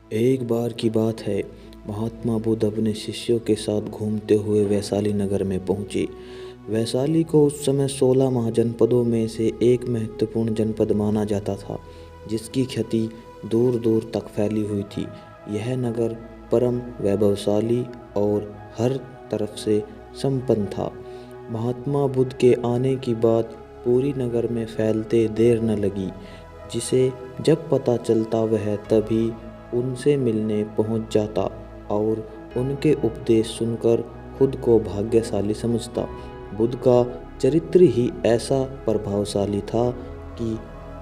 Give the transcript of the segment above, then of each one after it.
एक बार की बात है, महात्मा बुद्ध अपने शिष्यों के साथ घूमते हुए वैशाली नगर में पहुंचे। वैशाली को उस समय 16 महाजनपदों में से एक महत्वपूर्ण जनपद माना जाता था, जिसकी ख्याति दूर दूर तक फैली हुई थी। यह नगर परम वैभवशाली और हर तरफ से संपन्न था। महात्मा बुद्ध के आने की बात पूरी नगर में फैलते देर न लगी। जिसे जब पता चलता वह तभी उनसे मिलने पहुंच जाता और उनके उपदेश सुनकर खुद को भाग्यशाली समझता। बुद्ध का चरित्र ही ऐसा प्रभावशाली था कि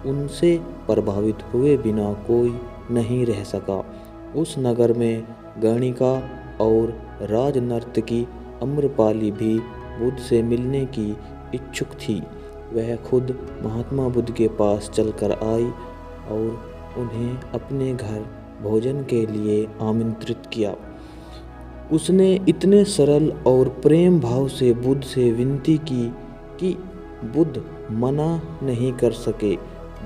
उनसे प्रभावित हुए बिना कोई नहीं रह सका। उस नगर में गणिका और राजनर्तकी अम्रपाली भी बुद्ध से मिलने की इच्छुक थी। वह खुद महात्मा बुद्ध के पास चलकर आई और उन्हें अपने घर भोजन के लिए आमंत्रित किया। उसने इतने सरल और प्रेम भाव से बुद्ध से विनती की कि बुद्ध मना नहीं कर सके।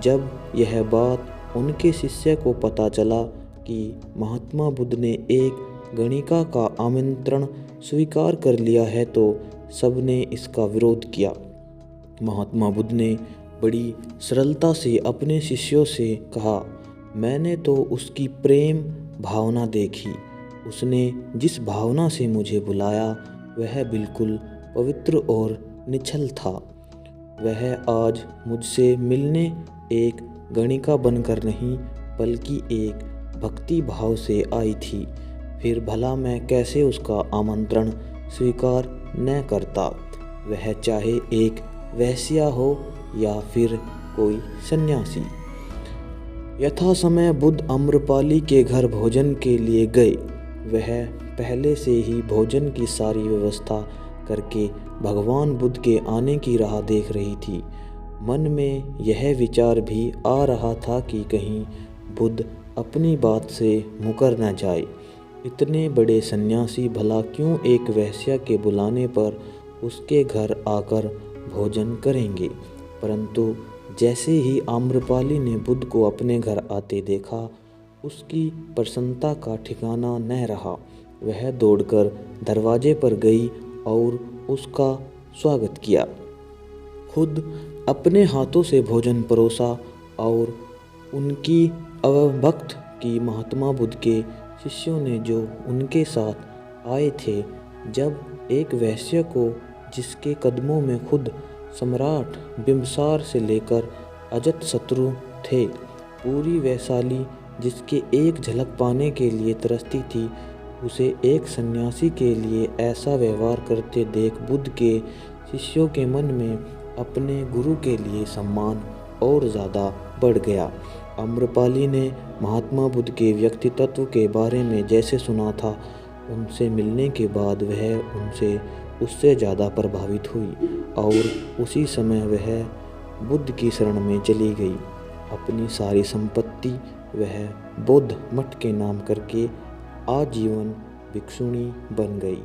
जब यह बात उनके शिष्य को पता चला कि महात्मा बुद्ध ने एक गणिका का आमंत्रण स्वीकार कर लिया है, तो सबने इसका विरोध किया। महात्मा बुद्ध ने बड़ी सरलता से अपने शिष्यों से कहा, मैंने तो उसकी प्रेम भावना देखी। उसने जिस भावना से मुझे बुलाया वह बिल्कुल पवित्र और निश्चल था। वह आज मुझसे मिलने एक गणिका बनकर नहीं, बल्कि एक भक्ति भाव से आई थी। फिर भला मैं कैसे उसका आमंत्रण स्वीकार न करता, वह चाहे एक वेश्या हो या फिर कोई सन्यासी। यथा समय बुद्ध अम्रपाली के घर भोजन के लिए गए। वह पहले से ही भोजन की सारी व्यवस्था करके भगवान बुद्ध के आने की राह देख रही थी। मन में यह विचार भी आ रहा था कि कहीं बुद्ध अपनी बात से मुकर न जाए। इतने बड़े सन्यासी भला क्यों एक वेश्या के बुलाने पर उसके घर आकर भोजन करेंगे। परंतु जैसे ही आम्रपाली ने बुद्ध को अपने घर आते देखा, उसकी प्रसन्नता का ठिकाना न रहा। वह दौड़कर दरवाजे पर गई और उसका स्वागत किया। खुद अपने हाथों से भोजन परोसा और उनकी अवभक्त की। महात्मा बुद्ध के शिष्यों ने जो उनके साथ आए थे, जब एक वेश्या को, जिसके कदमों में खुद सम्राट बिम्बिसार से लेकर अजातशत्रु थे, पूरी वैशाली जिसके एक झलक पाने के लिए तरसती थी, उसे एक सन्यासी के लिए ऐसा व्यवहार करते देख बुद्ध के शिष्यों के मन में अपने गुरु के लिए सम्मान और ज़्यादा बढ़ गया। अम्रपाली ने महात्मा बुद्ध के व्यक्तित्व के बारे में जैसे सुना था, उनसे मिलने के बाद वह उससे ज़्यादा प्रभावित हुई और उसी समय वह बुद्ध की शरण में चली गई। अपनी सारी संपत्ति वह बौद्ध मठ के नाम करके आजीवन भिक्षुणी बन गई।